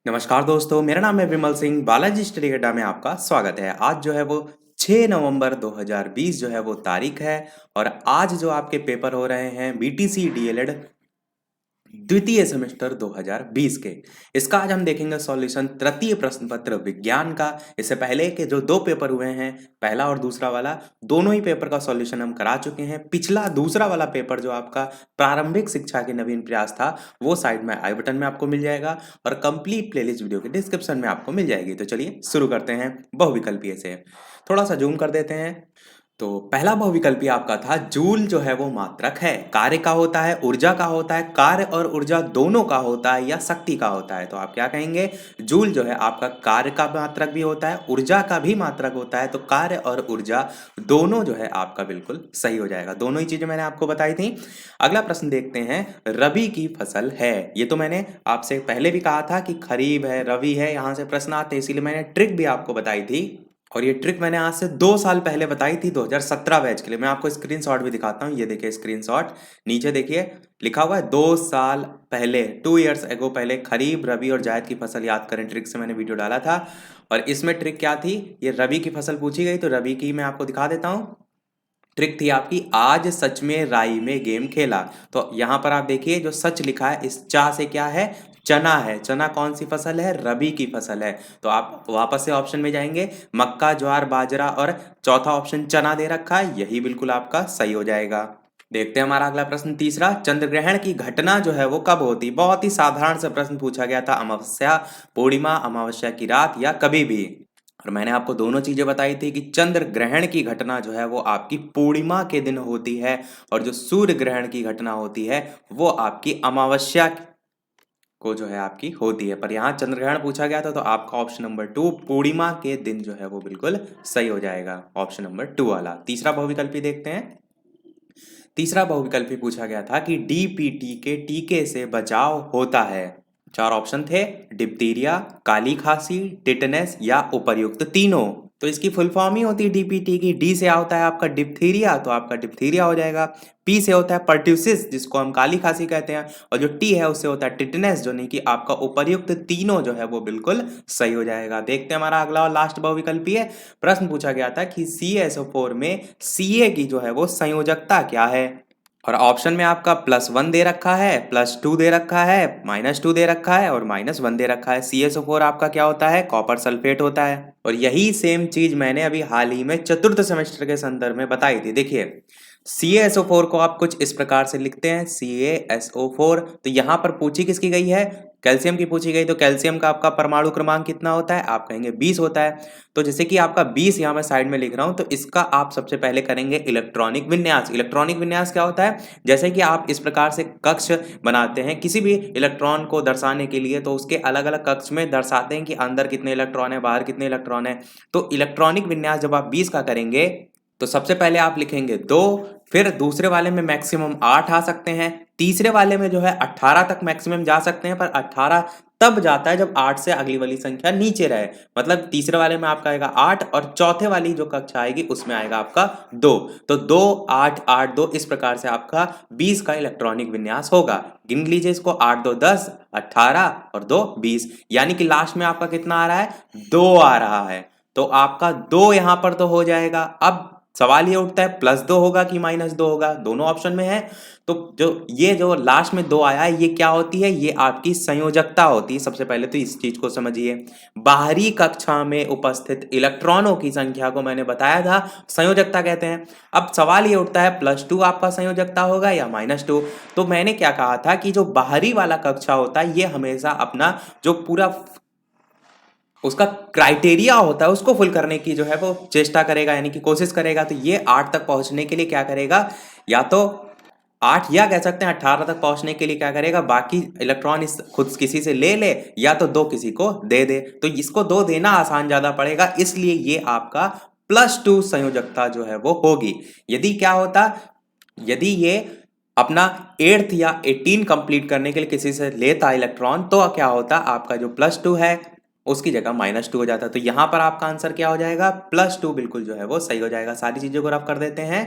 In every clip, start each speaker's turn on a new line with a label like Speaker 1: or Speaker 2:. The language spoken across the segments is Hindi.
Speaker 1: नमस्कार दोस्तों, मेरा नाम है विमल सिंह। बालाजी स्टडी अड्डा में आपका स्वागत है। आज जो है वो 6 नवंबर 2020 जो है वो तारीख है। और आज जो आपके पेपर हो रहे हैं बीटीसी डीएलएड द्वितीय सेमेस्टर 2020 के, इसका आज हम देखेंगे सॉल्यूशन तृतीय प्रश्न पत्र विज्ञान का। इससे पहले के जो दो पेपर हुए हैं, पहला और दूसरा वाला, दोनों ही पेपर का सॉल्यूशन हम करा चुके हैं। पिछला दूसरा वाला पेपर जो आपका प्रारंभिक शिक्षा के नवीन प्रयास था, वो साइड में आई बटन में आपको मिल जाएगा और कंप्लीट प्लेलिस्ट वीडियो के डिस्क्रिप्शन में आपको मिल जाएगी। तो चलिए शुरू करते हैं बहुविकल्पीय से। थोड़ा सा जूम कर देते हैं। तो पहला बहुविकल्पी आपका था जूल जो है वो मात्रक है, कार्य का होता है, ऊर्जा का होता है, कार्य और ऊर्जा दोनों का होता है या शक्ति का होता है। तो आप क्या कहेंगे? जूल जो है आपका कार्य का मात्रक भी होता है, ऊर्जा का भी मात्रक होता है। तो कार्य और ऊर्जा दोनों जो है आपका बिल्कुल सही हो जाएगा। दोनों ही चीजें मैंने आपको बताई थी। अगला प्रश्न देखते हैं। रबी की फसल है, ये तो मैंने आपसे पहले भी कहा था कि खरीफ है, रबी है, यहां से प्रश्न आते हैं, इसीलिए मैंने ट्रिक भी आपको बताई थी। और ये ट्रिक मैंने आज से 2 साल पहले बताई थी, 2017 बैच के लिए। मैं आपको स्क्रीनशॉट भी दिखाता हूँ, ये देखिए स्क्रीनशॉट। नीचे देखिए लिखा हुआ है 2 साल पहले, 2 years ago पहले खरीफ, रबी और जायद की फसल याद करें, ट्रिक से मैंने वीडियो डाला था। और इसमें ट्रिक क्या थी? ये रबी की फसल पूछी गई, तो रबी की मैं आपको दिखा देता हूँ। ट्रिक थी आपकी, आज सच में राई में गेम खेला। तो यहां पर आप देखिए जो सच लिखा है, इस चा से क्या है? चना है। चना कौन सी फसल है? रबी की फसल है। तो आप वापस से ऑप्शन में जाएंगे, मक्का, ज्वार, बाजरा और चौथा ऑप्शन चना दे रखा है, यही बिल्कुल आपका सही हो जाएगा। देखते हैं हमारा अगला प्रश्न तीसरा। चंद्र ग्रहण की घटना जो है वो कब होती? बहुत ही साधारण सा प्रश्न पूछा गया था। अमावस्या, पूर्णिमा, अमावस्या की रात या कभी भी। और मैंने आपको दोनों चीजें बताई थी कि चंद्र ग्रहण की घटना जो है वो आपकी पूर्णिमा के दिन होती है, और जो सूर्य ग्रहण की घटना होती है वो आपकी अमावस्या को जो है आपकी होती है। पर यहाँ चंद्र ग्रहण पूछा गया था, तो आपका ऑप्शन नंबर 2 पूर्णिमा के दिन जो है वो बिल्कुल सही हो जाएगा, ऑप्शन नंबर 2 वाला। तीसरा बहुविकल्पी देखते हैं। तीसरा बहुविकल्पी पूछा गया था कि डीपीटी के टीके से बचाव होता है। चार ऑप्शन थे, डिप्थीरिया, काली खांसी, टिटनेस या उपर्युक्त तीनों। तो इसकी फुल फॉर्म ही होती है डीपीटी की। डी से होता है आपका डिप्थीरिया, तो आपका डिप्थीरिया हो जाएगा। पी से होता है पर्ट्यूसिस, जिसको हम काली खांसी कहते हैं। और जो टी है उससे होता है टिटनेस, जो नहीं कि आपका उपर्युक्त तीनों जो है वो बिल्कुल सही हो जाएगा। देखते हैं हमारा अगला और लास्ट बहुविकल्पी है। प्रश्न पूछा गया था कि CaSO4 में Ca की जो है वो संयोजकता क्या है? और ऑप्शन में आपका +1 दे रखा है, +2 दे रखा है, -2 दे रखा है और -1 दे रखा है। CaSO4 आपका क्या होता है? कॉपर सल्फेट होता है। और यही सेम चीज मैंने अभी हाल ही में चतुर्थ सेमेस्टर के संदर्भ में बताई थी। देखिए CaSO4 को आप कुछ इस प्रकार से लिखते हैं, CaSO4। तो यहां पर पूछी किसकी गई है? कैल्शियम की पूछी गई। तो कैल्शियम का आपका परमाणु क्रमांक कितना होता है? आप कहेंगे 20 होता है। तो जैसे कि आपका 20 यहाँ मैं साइड में लिख रहा हूं, तो इसका आप सबसे पहले करेंगे इलेक्ट्रॉनिक विन्यास। इलेक्ट्रॉनिक विन्यास क्या होता है? जैसे कि आप इस प्रकार से कक्ष बनाते हैं किसी भी इलेक्ट्रॉन को दर्शाने के लिए, तो उसके अलग अलग कक्ष में दर्शाते हैं कि अंदर कितने इलेक्ट्रॉन है, बाहर कितने इलेक्ट्रॉन है। तो इलेक्ट्रॉनिक विन्यास जब आप 20 का करेंगे, तो सबसे पहले आप लिखेंगे 2, फिर दूसरे वाले में मैक्सिमम 8 आ सकते हैं, तीसरे वाले में जो है 18 तक मैक्सिमम जा सकते हैं। पर 18 तब जाता है जब 8 से अगली वाली संख्या नीचे रहे। मतलब तीसरे वाले में आपका आएगा 8 और चौथे वाली जो कक्षा आएगी उसमें आएगा आपका 2। तो 2 8 8 2, इस प्रकार से आपका 20 का इलेक्ट्रॉनिक विन्यास होगा। गिन लीजिए इसको, 8 2 10, 18 और 2 20, यानी कि लास्ट में आपका कितना आ रहा है? 2 आ रहा है। तो आपका 2 यहां पर तो हो जाएगा। अब सवाल ये उठता है +2 होगा कि -2 होगा, दोनों ऑप्शन में है। तो जो लास्ट में 2 आया है, ये क्या होती है? ये आपकी संयोजकता होती है। सबसे पहले तो इस चीज को समझिए, बाहरी कक्षा में उपस्थित इलेक्ट्रॉनों की संख्या को मैंने बताया था संयोजकता कहते हैं। अब सवाल ये उठता है +2 आपका संयोजकता होगा या -2। तो मैंने क्या कहा था कि जो बाहरी वाला कक्षा होता है, ये हमेशा अपना जो पूरा उसका क्राइटेरिया होता है उसको फुल करने की जो है वो चेष्टा करेगा, यानी कि कोशिश करेगा। तो ये 8 तक पहुंचने के लिए क्या करेगा? या तो 8, या कह सकते हैं 18 तक पहुंचने के लिए क्या करेगा? बाकी इलेक्ट्रॉन इस खुद किसी से ले ले, या तो 2 किसी को दे दे। तो इसको 2 देना आसान ज्यादा पड़ेगा, इसलिए ये आपका +2 संयोजकता जो है वो होगी। यदि क्या होता, यदि ये अपना 8th या 18 कंप्लीट करने के लिए किसी से लेता इलेक्ट्रॉन, तो क्या होता? आपका जो +2 है उसकी जगह -2 हो जाता। तो यहां पर आपका आंसर क्या हो जाएगा? +2 बिल्कुल जो है वो सही हो जाएगा। सारी चीजों को रफ कर देते हैं।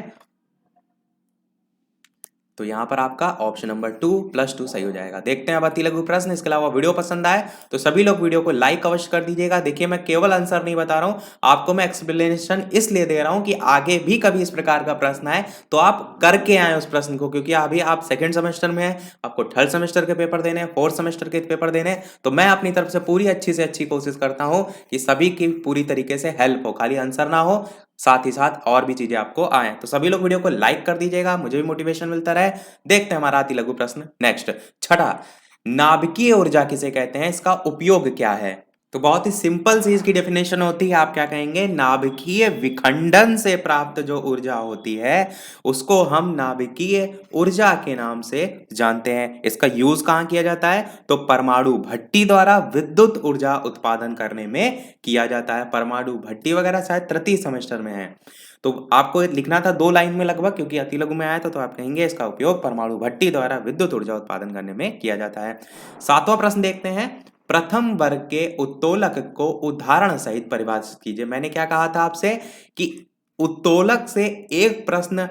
Speaker 1: तो यहाँ पर आपका ऑप्शन नंबर 2 +2 सही हो जाएगा। देखते हैं अब अति लघु प्रश्न। इसके अलावा वीडियो पसंद आए तो सभी लोग वीडियो को लाइक अवश्य कर दीजिएगा। देखिए मैं केवल आंसर नहीं बता रहा हूँ, आपको मैं एक्सप्लेनेशन इसलिए दे रहा हूँ कि आगे भी कभी इस प्रकार का प्रश्न आए तो आप करके आए उस प्रश्न को, क्योंकि अभी आप सेकेंड सेमेस्टर में हैं, आपको थर्ड सेमेस्टर के पेपर देने हैं, फोर्थ सेमेस्टर के पेपर देने हैं, तो मैं अपनी तरफ से पूरी अच्छी से अच्छी कोशिश करता हूँ कि सभी की पूरी तरीके से हेल्प हो, खाली आंसर ना हो, साथ ही साथ और भी चीजें आपको आए। तो सभी लोग वीडियो को लाइक कर दीजिएगा, मुझे भी मोटिवेशन मिलता रहे। देखते हैं हमारा अति लघु प्रश्न नेक्स्ट। छठा, नाभिकीय ऊर्जा किसे कहते हैं, इसका उपयोग क्या है? तो बहुत ही सिंपल सी इसकी डेफिनेशन होती है, आप क्या कहेंगे, नाभिकीय विखंडन से प्राप्त जो ऊर्जा होती है उसको हम नाभिकीय ऊर्जा के नाम से जानते हैं। इसका यूज कहां किया जाता है, तो परमाणु भट्टी द्वारा विद्युत ऊर्जा उत्पादन करने में किया जाता है। परमाणु भट्टी वगैरह शायद तृतीय सेमेस्टर में है, तो आपको लिखना था 2 लाइन में लगभग, क्योंकि अति लघु में आया था, तो आप कहेंगे इसका उपयोग परमाणु भट्टी द्वारा विद्युत ऊर्जा उत्पादन करने में किया जाता है। 7वां प्रश्न देखते हैं, प्रथम वर्ग के उत्तोलक को उदाहरण सहित परिभाषित कीजिए। मैंने क्या कहा था आपसे कि उत्तोलक से एक प्रश्न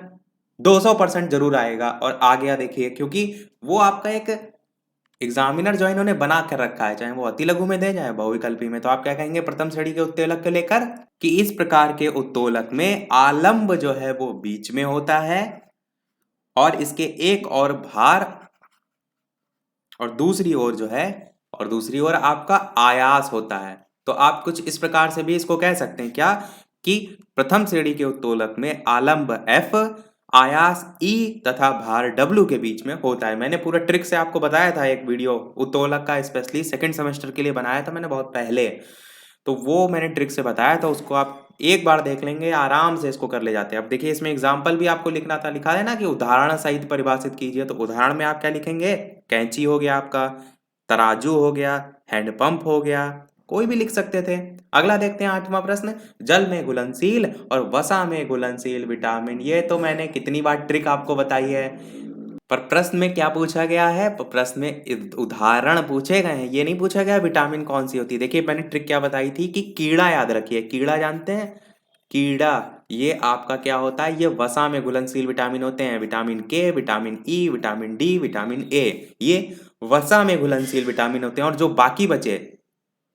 Speaker 1: 200% जरूर आएगा, और आ गया देखिए, क्योंकि वो आपका एक एग्जामिनर जो इन्होंने बना कर रखा है, चाहे वो अति लघु में दे चाहे बहुविकल्पी में। तो आप क्या कहेंगे प्रथम श्रेणी के उत्तोलक को लेकर, कि इस प्रकार के उत्तोलक में आलंब जो है वो बीच में होता है और इसके एक और भार और दूसरी ओर जो है, और दूसरी ओर आपका आयास होता है। तो आप कुछ इस प्रकार से भी इसको कह सकते हैं क्या, कि प्रथम श्रेणी के उत्तोलक में आलंब F, आयास E तथा भार W के बीच में होता है। मैंने पूरा ट्रिक से आपको बताया था, एक वीडियो उत्तोलक का स्पेशली सेकंड सेमेस्टर के लिए बनाया था मैंने बहुत पहले, तो वो मैंने ट्रिक से बताया था, उसको आप एक बार देख लेंगे आराम से इसको कर ले जाते हैं। अब देखिए इसमें एग्जाम्पल भी आपको लिखना था, लिखा है ना कि उदाहरण सहित परिभाषित कीजिए। तो उदाहरण में आप क्या लिखेंगे, कैंची हो गया आपका, तराजू हो गया, हैंडपंप हो गया, कोई भी लिख सकते थे। अगला देखते हैं 8वां प्रश्न, जल में घुलनशील और वसा में घुलनशील विटामिन। ये तो मैंने कितनी बार ट्रिक आपको बताई है, पर प्रश्न में क्या पूछा गया है, प्रश्न में उदाहरण पूछे गए हैं, ये नहीं पूछा गया विटामिन कौन सी होती है। देखिए मैंने ट्रिक क्या बताई थी कि कीड़ा याद रखिए, कीड़ा जानते हैं, कीड़ा ये आपका क्या होता है, ये वसा में घुलनशील विटामिन होते हैं। विटामिन के, vitamin E, vitamin D, vitamin A, ये वसा में घुलनशील विटामिन होते हैं। और जो बाकी बचे,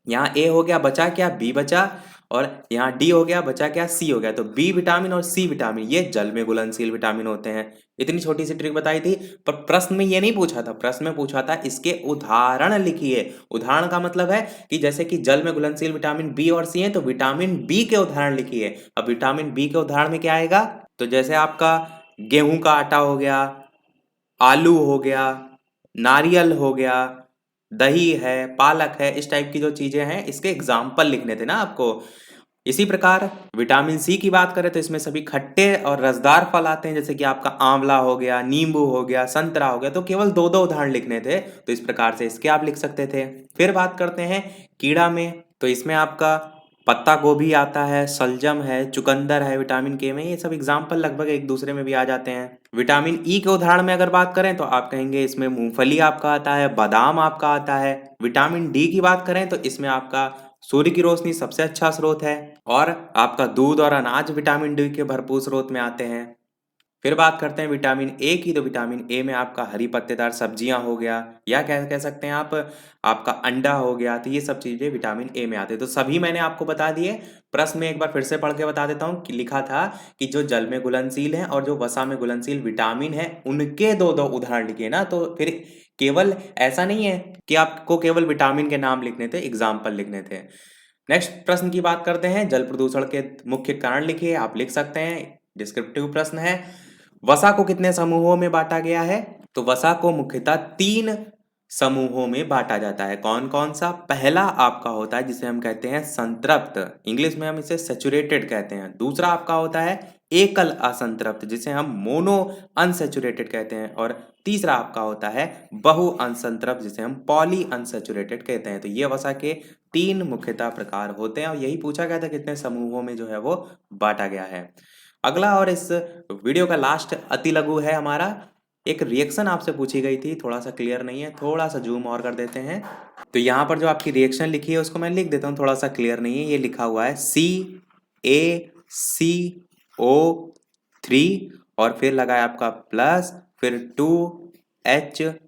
Speaker 1: यहाँ ए हो गया, बचा क्या, बी बचा, और यहाँ डी हो गया, बचा क्या, सी हो गया। तो बी विटामिन और सी विटामिन ये जल में घुलनशील विटामिन होते हैं। इतनी छोटी सी ट्रिक बताई थी, पर प्रश्न में ये नहीं पूछा था, प्रश्न में पूछा था इसके उदाहरण लिखिए। उदाहरण का मतलब है कि जैसे कि जल में घुलनशील विटामिन बी और सी है, तो विटामिन बी के उदाहरण लिखिए। अब विटामिन बी के उदाहरण में क्या आएगा, तो जैसे आपका गेहूं का आटा हो गया, आलू हो गया, नारियल हो गया, दही है, पालक है, इस टाइप की जो चीजें हैं इसके एग्जाम्पल लिखने थे ना आपको। इसी प्रकार विटामिन सी की बात करें तो इसमें सभी खट्टे और रसदार फल आते हैं, जैसे कि आपका आंवला हो गया, नींबू हो गया, संतरा हो गया। तो केवल 2-2 उदाहरण लिखने थे, तो इस प्रकार से इसके आप लिख सकते थे। फिर बात करते हैं कीड़ा में, तो इसमें आपका पत्ता गोभी आता है, सलजम है, चुकंदर है, विटामिन के में, ये सब एग्जाम्पल लगभग एक दूसरे में भी आ जाते हैं। विटामिन ई के उदाहरण में अगर बात करें तो आप कहेंगे इसमें मूंगफली आपका आता है, बादाम आपका आता है। विटामिन डी की बात करें तो इसमें आपका सूर्य की रोशनी सबसे अच्छा स्रोत है, और आपका दूध और अनाज विटामिन डी के भरपूर स्रोत में आते हैं। फिर बात करते हैं विटामिन ए की, तो विटामिन ए में आपका हरी पत्तेदार सब्जियां हो गया, या कह सकते हैं आप आपका अंडा हो गया। तो ये सब चीजें विटामिन ए में आते हैं। तो सभी मैंने आपको बता दिए। प्रश्न में एक बार फिर से पढ़ के बता देता हूँ कि लिखा था कि जो जल में घुलनशील है और जो वसा में घुलनशील विटामिन है उनके 2-2 उदाहरण लिखिए ना। तो फिर केवल ऐसा नहीं है कि आपको केवल विटामिन के नाम लिखने थे, एग्जाम्पल लिखने थे। नेक्स्ट प्रश्न की बात करते हैं, जल प्रदूषण के मुख्य कारण लिखिए, आप लिख सकते हैं, डिस्क्रिप्टिव प्रश्न है। वसा को कितने समूहों में बांटा गया है, तो वसा को मुख्यतः 3 समूहों में बांटा जाता है। कौन कौन सा, पहला आपका होता है जिसे हम कहते हैं संतृप्त, इंग्लिश में हम इसे सैचुरेटेड कहते हैं। दूसरा आपका होता है एकल असंतृप्त, जिसे हम मोनो अनसैचुरेटेड कहते हैं। और तीसरा आपका होता है बहु असंतृप्त, जिसे हम पॉली अनसैचुरेटेड कहते हैं। तो ये वसा के 3 मुख्यतः प्रकार होते हैं, और यही पूछा गया था कितने समूहों में जो है वो बांटा गया है। अगला और इस वीडियो का लास्ट अति लघु है हमारा, एक रिएक्शन आपसे पूछी गई थी, थोड़ा सा क्लियर नहीं है, थोड़ा सा जूम और कर देते हैं। तो यहाँ पर जो आपकी रिएक्शन लिखी है उसको मैं लिख देता हूँ, थोड़ा सा क्लियर नहीं है। ये लिखा हुआ है CaCO3 और फिर लगा है आपका फिर 2HCl,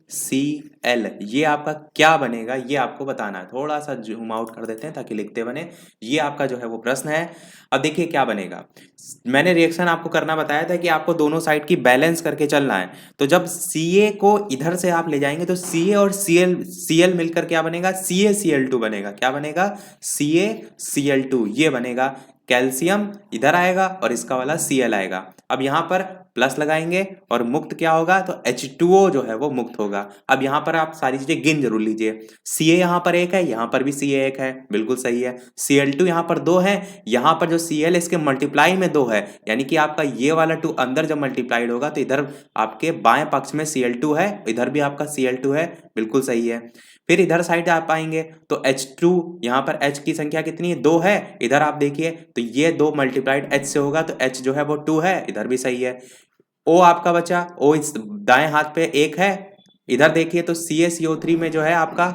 Speaker 1: ये आपका क्या बनेगा ये आपको बताना है। थोड़ा सा जूम आउट कर देते हैं ताकि लिखते बने। ये आपका जो है वो प्रश्न है। अब देखिए क्या बनेगा। मैंने रिएक्शन आपको करना बताया था कि आपको दोनों साइड की बैलेंस करके चलना है। तो जब Ca को इधर से आप ले जाएंगे तो Ca और Cl मिलकर क्या बनेगा, CaCl2 बनेगा। क्या बनेगा, CaCl2 ये बनेगा। कैल्शियम इधर आएगा और इसका वाला Cl आएगा। अब यहाँ पर प्लस लगाएंगे और मुक्त क्या होगा, तो H2O जो है वो मुक्त होगा। अब यहाँ पर आप सारी चीजें गिन जरूर लीजिए। Ca यहाँ पर एक है, यहाँ पर भी Ca एक है, बिल्कुल सही है। Cl2 यहाँ पर 2 है, यहाँ पर जो Cl इसके मल्टीप्लाई में 2 है, यानी कि आपका ये वाला 2 अंदर जब मल्टीप्लाइड होगा तो इधर आपके बाएं पक्ष में Cl2 है, इधर भी आपका Cl2 है, बिल्कुल सही है। फिर इधर साइड आप आएंगे तो H2, यहाँ पर H की संख्या कितनी है, 2 है। इधर आप देखिए तो ये 2 मल्टीप्लाइड H से होगा तो H जो है वो 2 है, इधर भी सही है। O आपका बचा, O इस दाएं हाथ पे 1 है। इधर देखिए तो CaCO3 में जो है आपका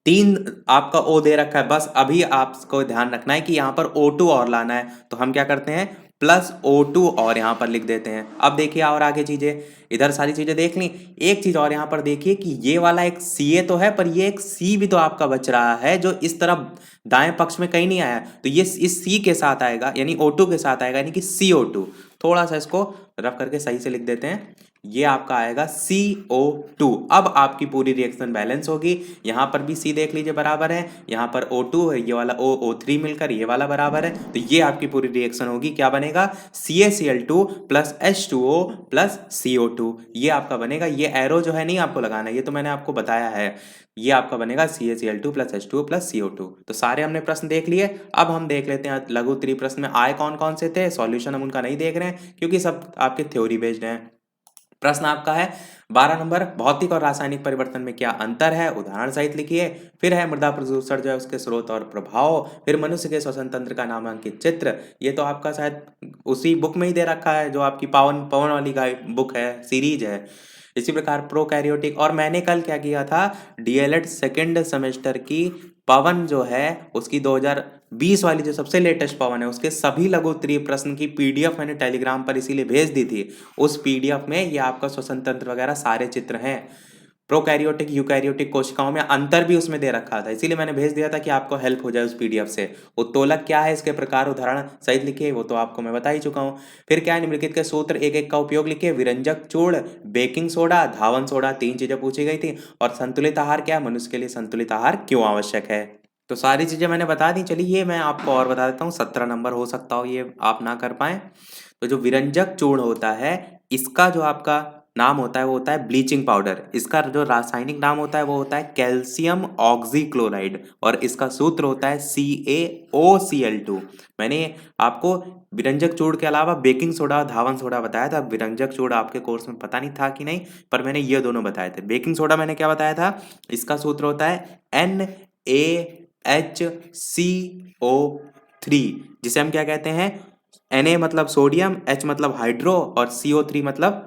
Speaker 1: 3 आपका O दे रखा है। बस अभी आपको ध्यान रखना है कि यहाँ पर O2 और लाना है, तो हम क्या करते हैं, प्लस O2 और यहाँ पर लिख देते हैं। अब देखिए और आगे चीजें, इधर सारी चीजें देख ली। एक चीज और यहाँ पर देखिए कि ये वाला एक Ca तो है, पर ये एक C भी तो आपका बच रहा है जो इस तरफ दाएं पक्ष में कहीं नहीं आया, तो ये इस C के साथ आएगा, यानी O2 के साथ आएगा, यानी कि CO2। थोड़ा सा इसको रफ करके सही से लिख देते हैं, ये आपका आएगा CO2। अब आपकी पूरी रिएक्शन बैलेंस होगी। यहाँ पर भी C देख लीजिए बराबर है, यहाँ पर O2 है, ये वाला O3 मिलकर ये वाला बराबर है, तो ये आपकी पूरी रिएक्शन होगी। क्या बनेगा, CaCl2 plus H2O plus CO2, ये आपका बनेगा। ये एरो जो है नहीं आपको लगाना है, ये तो मैंने आपको बताया है। ये आपका बनेगा CaCl2 plus H2O plus CO2। तो सारे हमने प्रश्न देख लिए। अब हम देख लेते हैं लघु उत्तरीय प्रश्न में आए कौन कौन से थे। सॉल्यूशन हम उनका नहीं देख रहे हैं क्योंकि सब आपके थ्योरी बेस्ड हैं। प्रश्न आपका है 12 नंबर, भौतिक और रासायनिक परिवर्तन में क्या अंतर है, उदाहरण सहित लिखिए। फिर है मृदा प्रदूषण जो है उसके स्रोत और प्रभाव। फिर मनुष्य के श्वसन तंत्र का नामांकित चित्र, ये तो आपका शायद उसी बुक में ही दे रखा है जो आपकी पवन पवन वाली गाइड बुक है, सीरीज है। इसी प्रकार प्रोकैरियोटिक, और मैंने कल क्या किया था, डीएलएड सेकेंड सेमेस्टर की पवन जो है उसकी 2020 वाली जो सबसे लेटेस्ट पवन है उसके सभी लघु उत्तरीय प्रश्न की पीडीएफ मैंने टेलीग्राम पर इसीलिए भेज दी थी। उस पीडीएफ में ये आपका श्वसन तंत्र वगैरह सारे चित्र हैं। प्रोकैरियोटिक यूकैरियोटिक कोशिकाओं में अंतर भी उसमें दे रखा था, इसीलिए मैंने भेज दिया था कि आपको हेल्प हो जाए उस पीडीएफ से। उत्तोलक क्या है, इसके प्रकार उदाहरण सहित लिखिए, वो तो आपको मैं बता ही चुका हूँ। फिर क्या है, निम्नलिखित के सूत्र एक एक का उपयोग लिखिए। विरंजक चूर्ण, बेकिंग सोडा, धावन सोडा, 3 चीजें पूछी गई थी। और संतुलित आहार क्या है, मनुष्य के लिए संतुलित आहार क्यों आवश्यक है। तो सारी चीजें मैंने बता दी। चलिए ये मैं आपको और बता देता हूँ, 17 नंबर हो सकता हो ये आप ना कर पाए। तो जो विरंजक चूर्ण होता है इसका जो आपका नाम होता है वो होता है ब्लीचिंग पाउडर। इसका जो रासायनिक नाम होता है वो होता है कैल्शियम ऑक्सीक्लोराइड, और इसका सूत्र होता है CaOCl2। मैंने आपको विरंजक चूर्ण के अलावा बेकिंग सोडा, धावन सोडा बताया था। विरंजक चूर्ण आपके कोर्स में पता नहीं था कि नहीं, पर मैंने ये दोनों बताए थे। बेकिंग सोडा मैंने क्या बताया था, इसका सूत्र होता है NaHCO3, जिसे हम क्या कहते हैं, Na मतलब सोडियम, H मतलब हाइड्रो और CO3 मतलब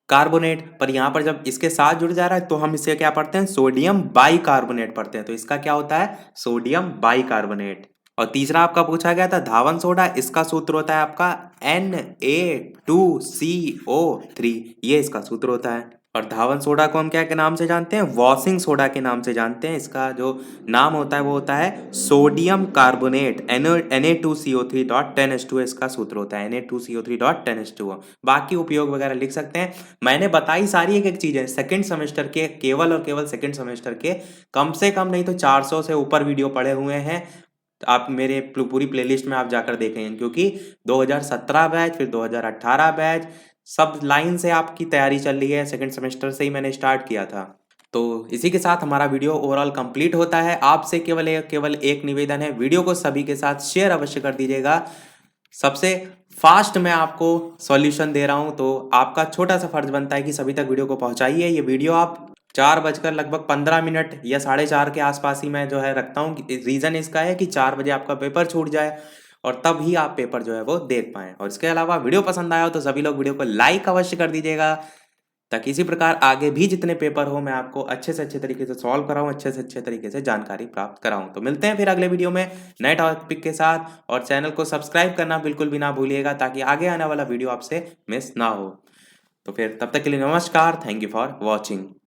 Speaker 1: कार्बोनेट। पर यहाँ पर जब इसके साथ जुड़ जा रहा है तो हम इसे क्या पढ़ते हैं, सोडियम बाइकार्बोनेट पढ़ते हैं। तो इसका क्या होता है, सोडियम बाइकार्बोनेट। और तीसरा आपका पूछा गया था धावन सोडा, इसका सूत्र होता है आपका Na2CO3, ये इसका सूत्र होता है। और धावन सोडा को हम क्या के नाम से जानते हैं, वॉशिंग सोडा के नाम से जानते हैं। इसका जो नाम होता है वो होता है सोडियम कार्बोनेट, Na2CO3.10H2O इसका सूत्र होता है, Na2CO3.10H2O। बाकी उपयोग वगैरह लिख सकते हैं। मैंने बताई सारी एक एक चीजें सेकंड सेमेस्टर के, केवल और केवल सेकंड सेमेस्टर के कम से कम नहीं तो 400 से ऊपर वीडियो पड़े हुए हैं। आप मेरे पूरी प्लेलिस्ट में आप जाकर देखेंगे, क्योंकि 2017 बैच, फिर 2018 बैच, सब लाइन से आपकी तैयारी चल रही है। सेकंड सेमेस्टर से ही मैंने स्टार्ट किया था। तो इसी के साथ हमारा वीडियो ओवरऑल कंप्लीट होता है। आपसे केवल एक निवेदन है, वीडियो को सभी के साथ शेयर अवश्य कर दीजिएगा। सबसे फास्ट मैं आपको सॉल्यूशन दे रहा हूं, तो आपका छोटा सा फर्ज बनता है कि सभी तक वीडियो को पहुंचाइए। ये वीडियो आप 4 बजकर लगभग 15 मिनट या 4:30 के आसपास ही मैं जो है रखता हूँ। रीज़न इसका है कि 4 बजे आपका पेपर छूट जाए और तब ही आप पेपर जो है वो देख पाएँ। और इसके अलावा वीडियो पसंद आया हो तो सभी लोग वीडियो को लाइक अवश्य कर दीजिएगा, ताकि इसी प्रकार आगे भी जितने पेपर हो मैं आपको अच्छे से अच्छे तरीके से सॉल्व कराऊं, अच्छे से अच्छे तरीके से जानकारी प्राप्त कराऊं। तो मिलते हैं फिर अगले वीडियो में नए टॉपिक के साथ, और चैनल को सब्सक्राइब करना बिल्कुल भी ना भूलिएगा ताकि आगे आने वाला वीडियो आपसे मिस ना हो। तो फिर तब तक के लिए नमस्कार, थैंक यू फॉर वॉचिंग।